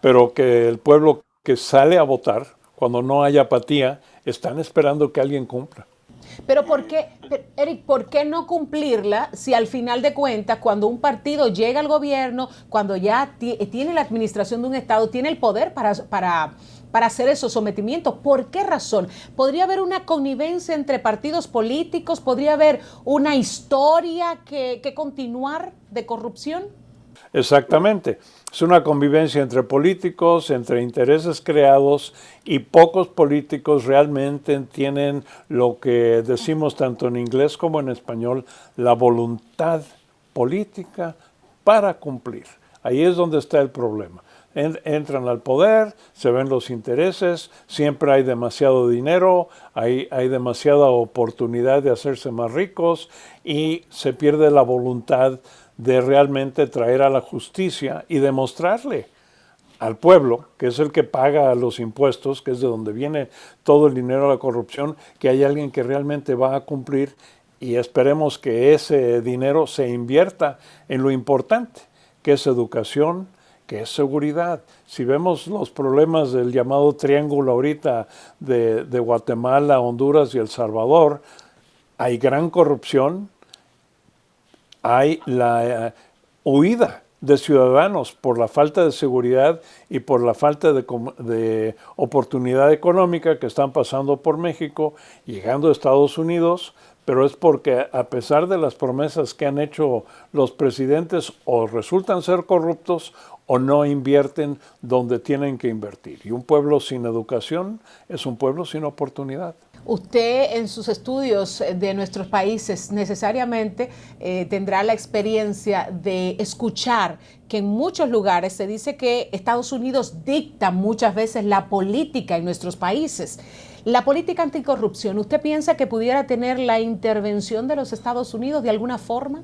pero que el pueblo que sale a votar, cuando no hay apatía, están esperando que alguien cumpla. Pero Eric, ¿por qué no cumplirla si al final de cuentas, cuando un partido llega al gobierno, cuando ya tiene la administración de un estado, tiene el poder para hacer esos sometimientos? ¿Por qué razón? ¿Podría haber una connivencia entre partidos políticos? ¿Podría haber una historia que continuar de corrupción? Exactamente. Es una convivencia entre políticos, entre intereses creados, y pocos políticos realmente tienen lo que decimos tanto en inglés como en español, la voluntad política para cumplir. Ahí es donde está el problema. Entran al poder, se ven los intereses, siempre hay demasiado dinero, hay demasiada oportunidad de hacerse más ricos y se pierde la voluntad de realmente traer a la justicia y demostrarle al pueblo, que es el que paga los impuestos, que es de donde viene todo el dinero de la corrupción, que hay alguien que realmente va a cumplir, y esperemos que ese dinero se invierta en lo importante, que es educación, que es seguridad. Si vemos los problemas del llamado triángulo ahorita de Guatemala, Honduras y El Salvador, hay gran corrupción, hay la huida de ciudadanos por la falta de seguridad y por la falta de oportunidad económica que están pasando por México, llegando a Estados Unidos, pero es porque a pesar de las promesas que han hecho los presidentes, o resultan ser corruptos o no invierten donde tienen que invertir. Y un pueblo sin educación es un pueblo sin oportunidad. Usted en sus estudios de nuestros países necesariamente tendrá la experiencia de escuchar que en muchos lugares se dice que Estados Unidos dicta muchas veces la política en nuestros países. La política anticorrupción, ¿usted piensa que pudiera tener la intervención de los Estados Unidos de alguna forma?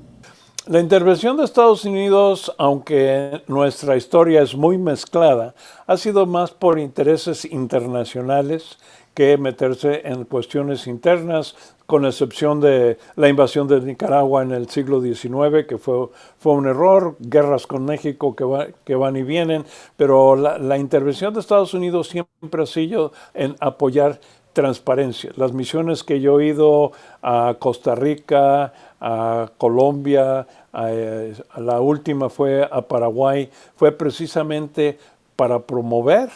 La intervención de Estados Unidos, aunque nuestra historia es muy mezclada, ha sido más por intereses internacionales que meterse en cuestiones internas, con excepción de la invasión de Nicaragua en el siglo XIX, que fue un error, guerras con México que van y vienen, pero la intervención de Estados Unidos siempre ha sido en apoyar transparencia. Las misiones que yo he ido a Costa Rica, a Colombia, a la última fue a Paraguay, fue precisamente para promover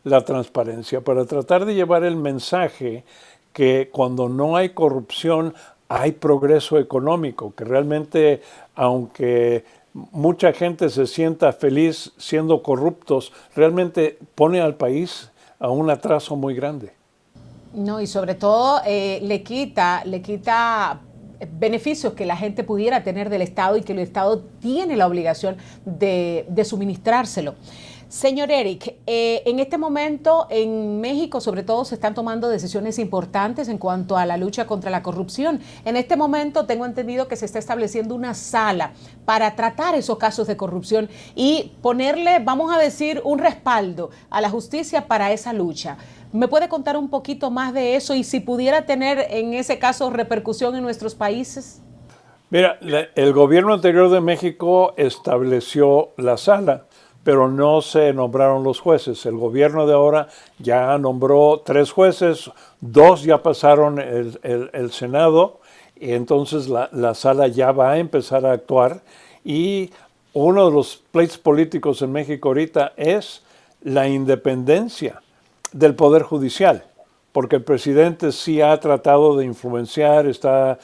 la transparencia, para tratar de llevar el mensaje que cuando no hay corrupción hay progreso económico, que realmente, aunque mucha gente se sienta feliz siendo corruptos, realmente pone al país a un atraso muy grande. No, y sobre todo le quita beneficios que la gente pudiera tener del Estado y que el Estado tiene la obligación de suministrárselo. Señor Eric, en este momento en México sobre todo se están tomando decisiones importantes en cuanto a la lucha contra la corrupción. En este momento tengo entendido que se está estableciendo una sala para tratar esos casos de corrupción y ponerle, vamos a decir, un respaldo a la justicia para esa lucha. ¿Me puede contar un poquito más de eso y si pudiera tener en ese caso repercusión en nuestros países? Mira, el gobierno anterior de México estableció la sala, pero no se nombraron los jueces. El gobierno de ahora ya nombró 3 jueces, 2 ya pasaron el Senado, y entonces la sala ya va a empezar a actuar. Y uno de los pleitos políticos en México ahorita es la independencia del Poder Judicial, porque el presidente sí ha tratado de influenciar, está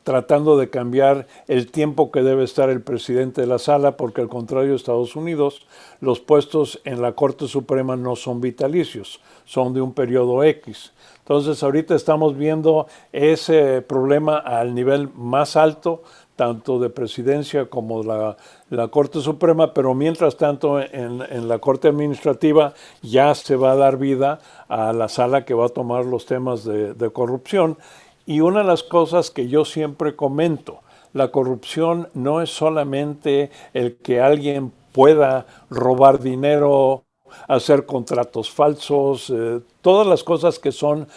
tratando de cambiar el tiempo que debe estar el presidente de la sala, porque al contrario de Estados Unidos, los puestos en la Corte Suprema no son vitalicios, son de un periodo X. Entonces ahorita estamos viendo ese problema al nivel más alto, tanto de presidencia como la Corte Suprema, pero mientras tanto en la Corte Administrativa ya se va a dar vida a la sala que va a tomar los temas de corrupción. Y una de las cosas que yo siempre comento, la corrupción no es solamente el que alguien pueda robar dinero hacer contratos falsos, todas las cosas que están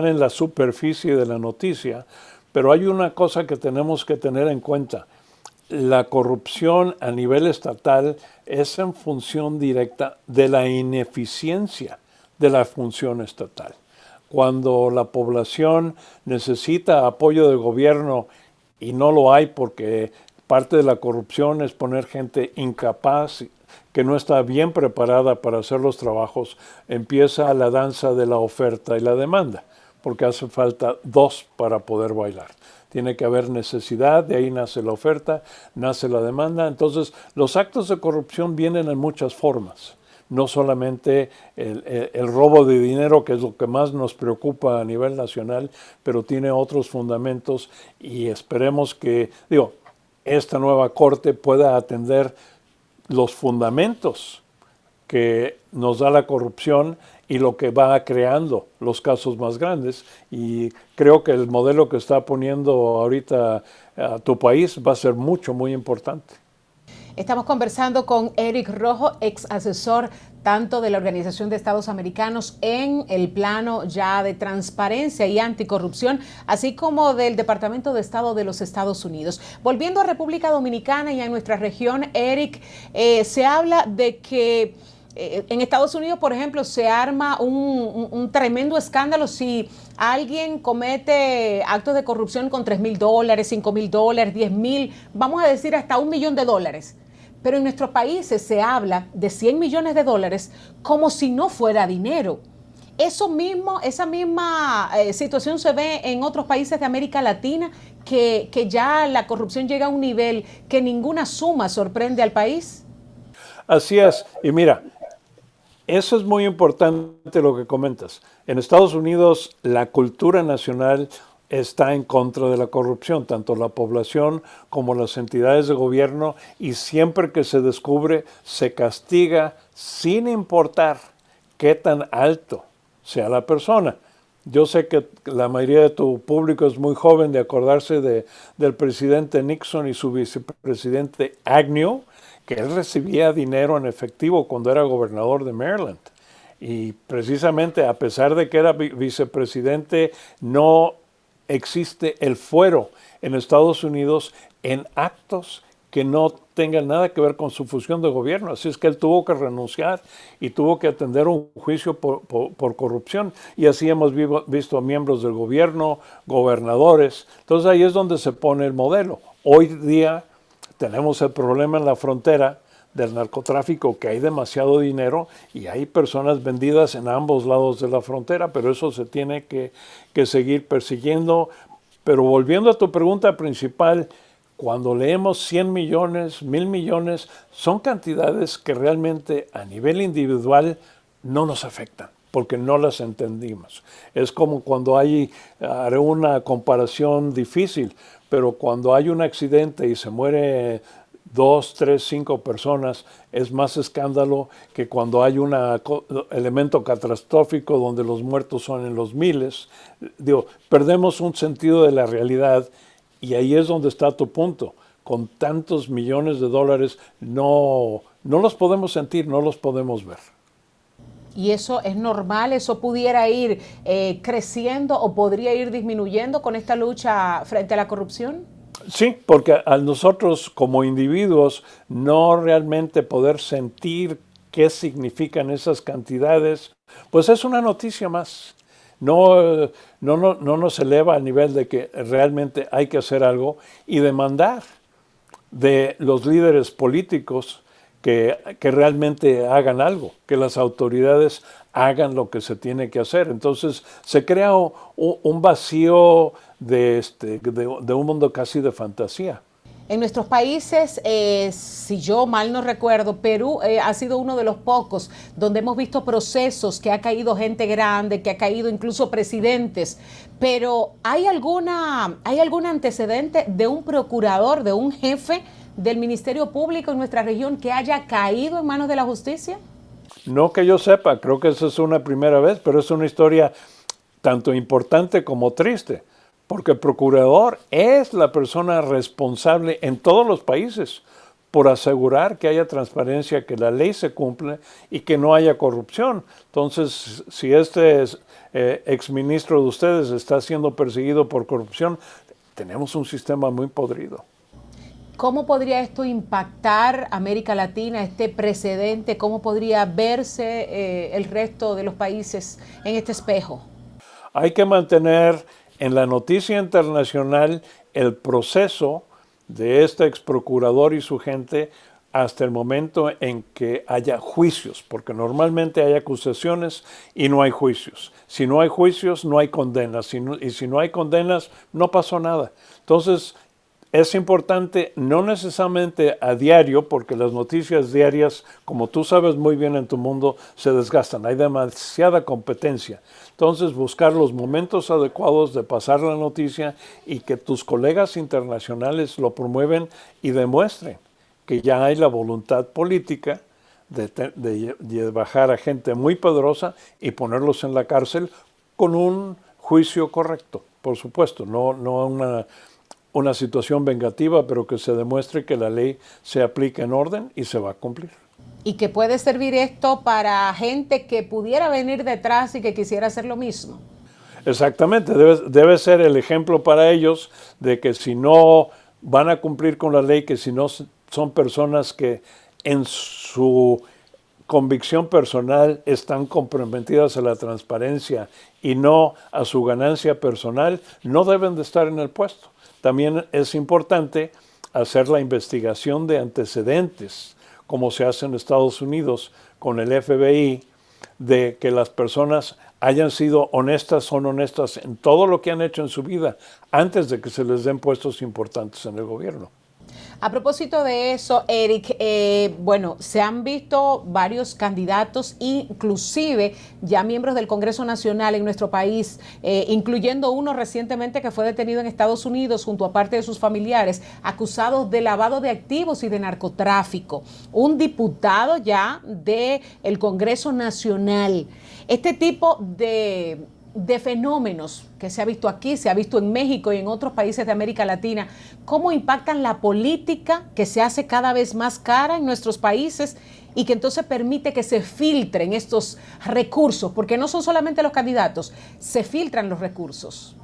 en la superficie de la noticia. Pero hay una cosa que tenemos que tener en cuenta. La corrupción a nivel estatal es en función directa de la ineficiencia de la función estatal. Cuando la población necesita apoyo del gobierno y no lo hay porque parte de la corrupción es poner gente incapaz, que no está bien preparada para hacer los trabajos, empieza la danza de la oferta y la demanda, porque hace falta dos para poder bailar. Tiene que haber necesidad, de ahí nace la oferta, nace la demanda. Entonces, los actos de corrupción vienen en muchas formas. No solamente el robo de dinero, que es lo que más nos preocupa a nivel nacional, pero tiene otros fundamentos y esperemos que, esta nueva corte pueda atender los fundamentos que nos da la corrupción y lo que va creando los casos más grandes. Y creo que el modelo que está poniendo ahorita a tu país va a ser muy importante. Estamos conversando con Eric Rojo, ex asesor tanto de la Organización de Estados Americanos en el plano ya de transparencia y anticorrupción, así como del Departamento de Estado de los Estados Unidos. Volviendo a República Dominicana y a nuestra región, Eric, se habla de que en Estados Unidos, por ejemplo, se arma un tremendo escándalo si alguien comete actos de corrupción con $3,000, $5,000, $10,000, vamos a decir hasta $1 millón. Pero en nuestros países se habla de $100 millones como si no fuera dinero. Esa misma situación se ve en otros países de América Latina, que ya la corrupción llega a un nivel que ninguna suma sorprende al país. Así es. Y mira, eso es muy importante lo que comentas. En Estados Unidos, la cultura nacional está en contra de la corrupción, tanto la población como las entidades de gobierno, y siempre que se descubre, se castiga sin importar qué tan alto sea la persona. Yo sé que la mayoría de tu público es muy joven de acordarse del presidente Nixon y su vicepresidente Agnew, que él recibía dinero en efectivo cuando era gobernador de Maryland. Y precisamente a pesar de que era vicepresidente, no existe el fuero en Estados Unidos en actos que no tengan nada que ver con su función de gobierno. Así es que él tuvo que renunciar y tuvo que atender un juicio por corrupción. Y así hemos visto a miembros del gobierno, gobernadores. Entonces ahí es donde se pone el modelo. Hoy día tenemos el problema en la frontera del narcotráfico, que hay demasiado dinero y hay personas vendidas en ambos lados de la frontera, pero eso se tiene que seguir persiguiendo. Pero volviendo a tu pregunta principal, cuando leemos 100 millones, 1,000 millones, son cantidades que realmente a nivel individual no nos afectan, porque no las entendimos. Es como cuando haré una comparación difícil, pero cuando hay un accidente y se muere 2, 3, 5 personas, es más escándalo que cuando hay un elemento catastrófico donde los muertos son en los miles. Perdemos un sentido de la realidad y ahí es donde está tu punto. Con tantos millones de dólares no los podemos sentir, no los podemos ver. ¿Y eso es normal? ¿Eso pudiera ir creciendo o podría ir disminuyendo con esta lucha frente a la corrupción? Sí, porque a nosotros como individuos no realmente poder sentir qué significan esas cantidades, pues es una noticia más. No nos eleva al nivel de que realmente hay que hacer algo y demandar de los líderes políticos que realmente hagan algo, que las autoridades hagan lo que se tiene que hacer. Entonces se crea un vacío de un mundo casi de fantasía. En nuestros países, si yo mal no recuerdo, Perú ha sido uno de los pocos donde hemos visto procesos que ha caído gente grande, que ha caído incluso presidentes. Pero ¿hay algún antecedente de un procurador, de un jefe del Ministerio Público en nuestra región que haya caído en manos de la justicia? No que yo sepa, creo que esa es una primera vez, pero es una historia tanto importante como triste, porque el procurador es la persona responsable en todos los países por asegurar que haya transparencia, que la ley se cumple y que no haya corrupción. Entonces, si este exministro de ustedes está siendo perseguido por corrupción, tenemos un sistema muy podrido. ¿Cómo podría esto impactar América Latina, este precedente? ¿Cómo podría verse el resto de los países en este espejo? Hay que mantener en la noticia internacional el proceso de este exprocurador y su gente hasta el momento en que haya juicios, porque normalmente hay acusaciones y no hay juicios. Si no hay juicios, no hay condenas, y si no hay condenas, no pasó nada. Entonces, es importante, no necesariamente a diario, porque las noticias diarias, como tú sabes muy bien en tu mundo, se desgastan. Hay demasiada competencia. Entonces, buscar los momentos adecuados de pasar la noticia y que tus colegas internacionales lo promueven y demuestren que ya hay la voluntad política de bajar a gente muy poderosa y ponerlos en la cárcel con un juicio correcto, por supuesto, no una situación vengativa, pero que se demuestre que la ley se aplica en orden y se va a cumplir. Y que puede servir esto para gente que pudiera venir detrás y que quisiera hacer lo mismo. Exactamente, debe ser el ejemplo para ellos de que si no van a cumplir con la ley, que si no son personas que en su convicción personal están comprometidas a la transparencia y no a su ganancia personal, no deben de estar en el puesto. También es importante hacer la investigación de antecedentes, como se hace en Estados Unidos con el FBI, de que las personas hayan sido honestas o no honestas en todo lo que han hecho en su vida antes de que se les den puestos importantes en el gobierno. A propósito de eso, Eric, bueno, se han visto varios candidatos, inclusive ya miembros del Congreso Nacional en nuestro país, incluyendo uno recientemente que fue detenido en Estados Unidos junto a parte de sus familiares, acusados de lavado de activos y de narcotráfico. Un diputado ya del Congreso Nacional. Este tipo de fenómenos que se ha visto aquí, se ha visto en México y en otros países de América Latina, cómo impactan la política que se hace cada vez más cara en nuestros países y que entonces permite que se filtren estos recursos, porque no son solamente los candidatos, se filtran los recursos.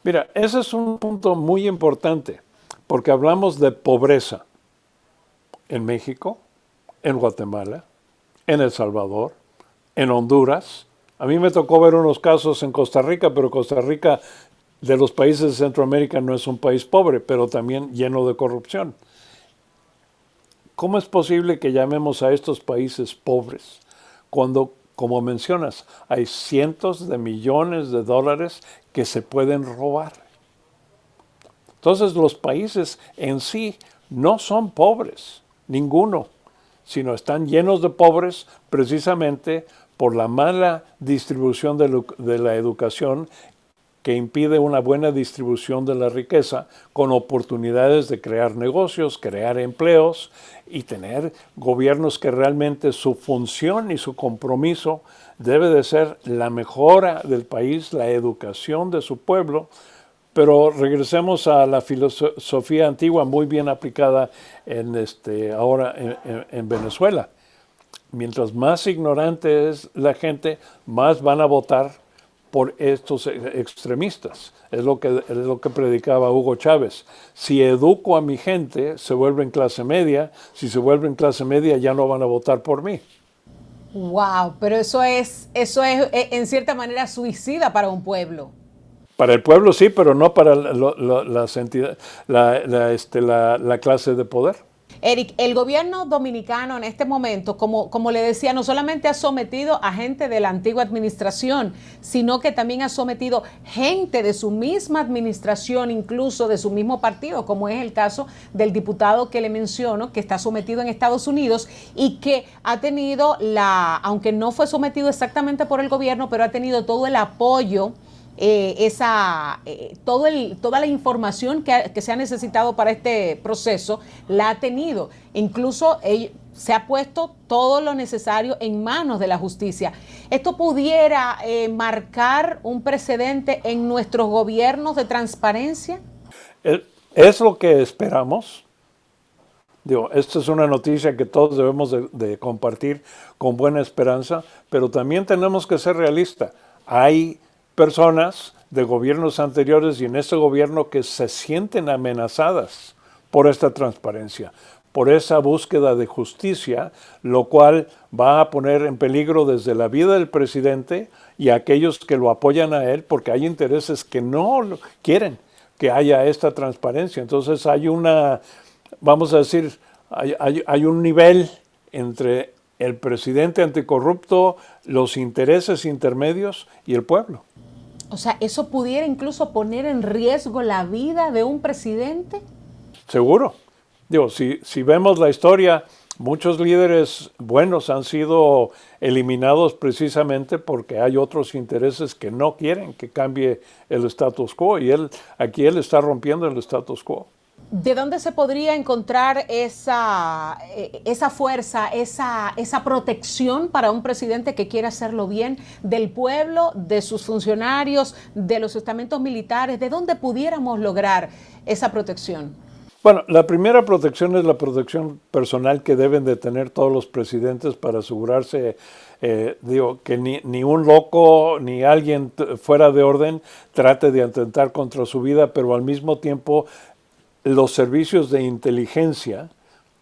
Mira, ese es un punto muy importante, porque hablamos de pobreza en México, en Guatemala, en El Salvador, en Honduras. A mí me tocó ver unos casos en Costa Rica, pero Costa Rica, de los países de Centroamérica, no es un país pobre, pero también lleno de corrupción. ¿Cómo es posible que llamemos a estos países pobres cuando, como mencionas, hay cientos de millones de dólares que se pueden robar? Entonces, los países en sí no son pobres, ninguno, sino están llenos de pobres precisamente por la mala distribución de la educación que impide una buena distribución de la riqueza con oportunidades de crear negocios, crear empleos y tener gobiernos que realmente su función y su compromiso debe de ser la mejora del país, la educación de su pueblo. Pero regresemos a la filosofía antigua muy bien aplicada ahora en Venezuela. Mientras más ignorante es la gente, más van a votar por estos extremistas. Es lo que predicaba Hugo Chávez. Si educo a mi gente, se vuelven clase media. Si se vuelven clase media, ya no van a votar por mí. Wow, pero eso es en cierta manera suicida para un pueblo. Para el pueblo sí, pero no para la clase de poder. Eric, el gobierno dominicano en este momento, como le decía, no solamente ha sometido a gente de la antigua administración, sino que también ha sometido gente de su misma administración, incluso de su mismo partido, como es el caso del diputado que le menciono, que está sometido en Estados Unidos y que ha tenido aunque no fue sometido exactamente por el gobierno, pero ha tenido todo el apoyo, toda la información que se ha necesitado para este proceso la ha tenido. Incluso se ha puesto todo lo necesario en manos de la justicia. ¿Esto pudiera marcar un precedente en nuestros gobiernos de transparencia? Es lo que esperamos, Digo, esta es una noticia que todos debemos de compartir con buena esperanza, pero también tenemos que ser realistas. Hay personas de gobiernos anteriores y en este gobierno que se sienten amenazadas por esta transparencia, por esa búsqueda de justicia, lo cual va a poner en peligro desde la vida del presidente y a aquellos que lo apoyan a él, porque hay intereses que no quieren que haya esta transparencia. Entonces hay una, vamos a decir, hay un nivel entre el presidente anticorrupto, los intereses intermedios y el pueblo. O sea, ¿eso pudiera incluso poner en riesgo la vida de un presidente? Seguro. Digo, si vemos la historia, muchos líderes buenos han sido eliminados precisamente porque hay otros intereses que no quieren que cambie el status quo, y aquí él está rompiendo el status quo. ¿De dónde se podría encontrar esa fuerza, esa protección para un presidente que quiere hacerlo bien? ¿Del pueblo, de sus funcionarios, de los estamentos militares? ¿De dónde pudiéramos lograr esa protección? Bueno, la primera protección es la protección personal que deben de tener todos los presidentes para asegurarse, que ni un loco ni alguien fuera de orden trate de atentar contra su vida, pero al mismo tiempo los servicios de inteligencia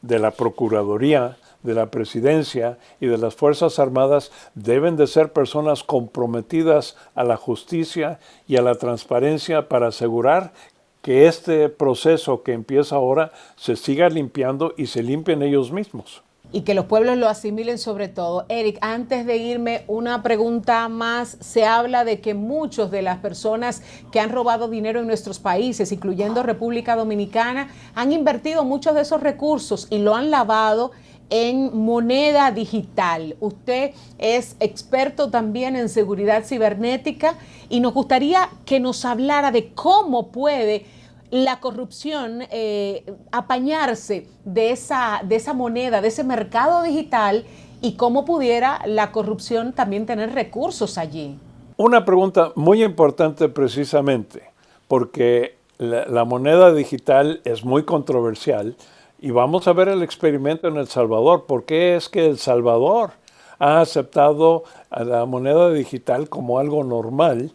de la Procuraduría, de la Presidencia y de las Fuerzas Armadas deben de ser personas comprometidas a la justicia y a la transparencia para asegurar que este proceso que empieza ahora se siga limpiando y se limpien ellos mismos. Y que los pueblos lo asimilen sobre todo. Eric, antes de irme, una pregunta más. Se habla de que muchos de las personas que han robado dinero en nuestros países, incluyendo República Dominicana, han invertido muchos de esos recursos y lo han lavado en moneda digital. Usted es experto también en seguridad cibernética y nos gustaría que nos hablara de cómo puede la corrupción apañarse de esa moneda, de ese mercado digital, y cómo pudiera la corrupción también tener recursos allí. Una pregunta muy importante precisamente, porque la moneda digital es muy controversial y vamos a ver el experimento en El Salvador. ¿Por qué es que El Salvador ha aceptado a la moneda digital como algo normal?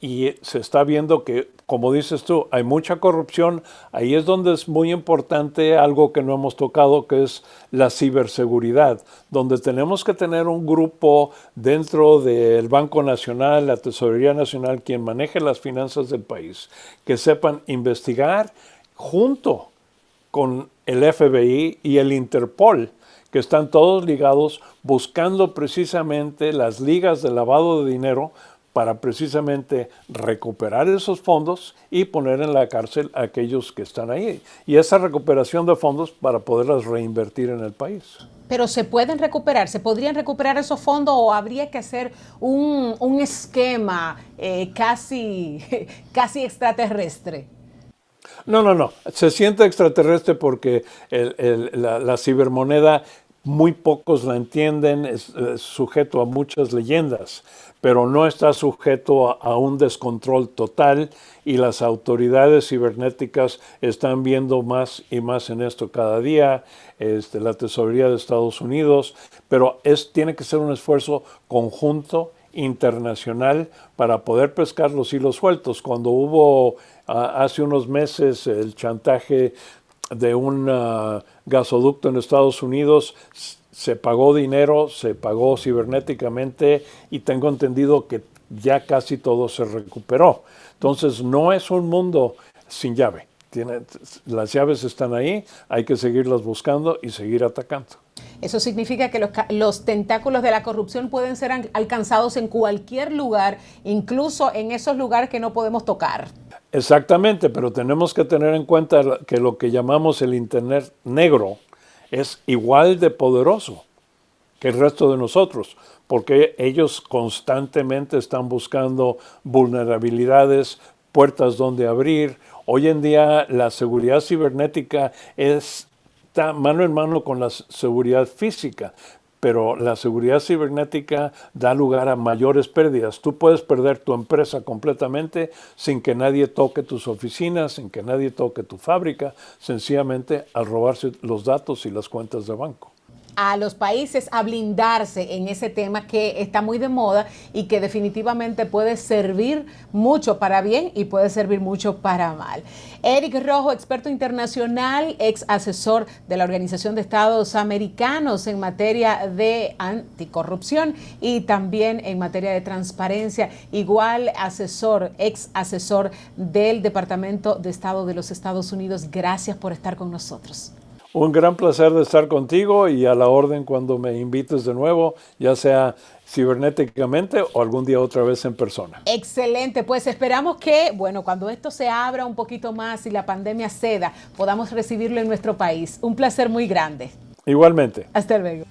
Y se está viendo que, como dices tú, hay mucha corrupción. Ahí es donde es muy importante algo que no hemos tocado, que es la ciberseguridad, donde tenemos que tener un grupo dentro del Banco Nacional, la Tesorería Nacional, quien maneje las finanzas del país, que sepan investigar junto con el FBI y el Interpol, que están todos ligados buscando precisamente las ligas de lavado de dinero para precisamente recuperar esos fondos y poner en la cárcel a aquellos que están ahí. Y esa recuperación de fondos para poderlas reinvertir en el país. Pero ¿se pueden recuperar? ¿Se podrían recuperar esos fondos o habría que hacer un esquema casi extraterrestre? No. Se siente extraterrestre porque la cibermoneda muy pocos la entienden, es sujeto a muchas leyendas, pero no está sujeto a un descontrol total, y las autoridades cibernéticas están viendo más y más en esto cada día, la Tesorería de Estados Unidos, pero tiene que ser un esfuerzo conjunto internacional para poder pescar los hilos sueltos. Cuando hubo hace unos meses el chantaje de un gasoducto en Estados Unidos, se pagó dinero, se pagó cibernéticamente y tengo entendido que ya casi todo se recuperó. Entonces no es un mundo sin llave. Las llaves están ahí, hay que seguirlas buscando y seguir atacando. Eso significa que los tentáculos de la corrupción pueden ser alcanzados en cualquier lugar, incluso en esos lugares que no podemos tocar. Exactamente, pero tenemos que tener en cuenta que lo que llamamos el Internet negro es igual de poderoso que el resto de nosotros, porque ellos constantemente están buscando vulnerabilidades, puertas donde abrir. Hoy en día la seguridad cibernética está mano en mano con la seguridad física, pero la seguridad cibernética da lugar a mayores pérdidas. Tú puedes perder tu empresa completamente sin que nadie toque tus oficinas, sin que nadie toque tu fábrica, sencillamente al robarse los datos y las cuentas de banco. A los países a blindarse en ese tema que está muy de moda y que definitivamente puede servir mucho para bien y puede servir mucho para mal. Eric Rojo, experto internacional, ex asesor de la Organización de Estados Americanos en materia de anticorrupción y también en materia de transparencia, igual asesor, ex asesor del Departamento de Estado de los Estados Unidos. Gracias por estar con nosotros. Un gran placer de estar contigo y a la orden cuando me invites de nuevo, ya sea cibernéticamente o algún día otra vez en persona. Excelente, pues esperamos que, bueno, cuando esto se abra un poquito más y la pandemia ceda, podamos recibirlo en nuestro país. Un placer muy grande. Igualmente. Hasta luego.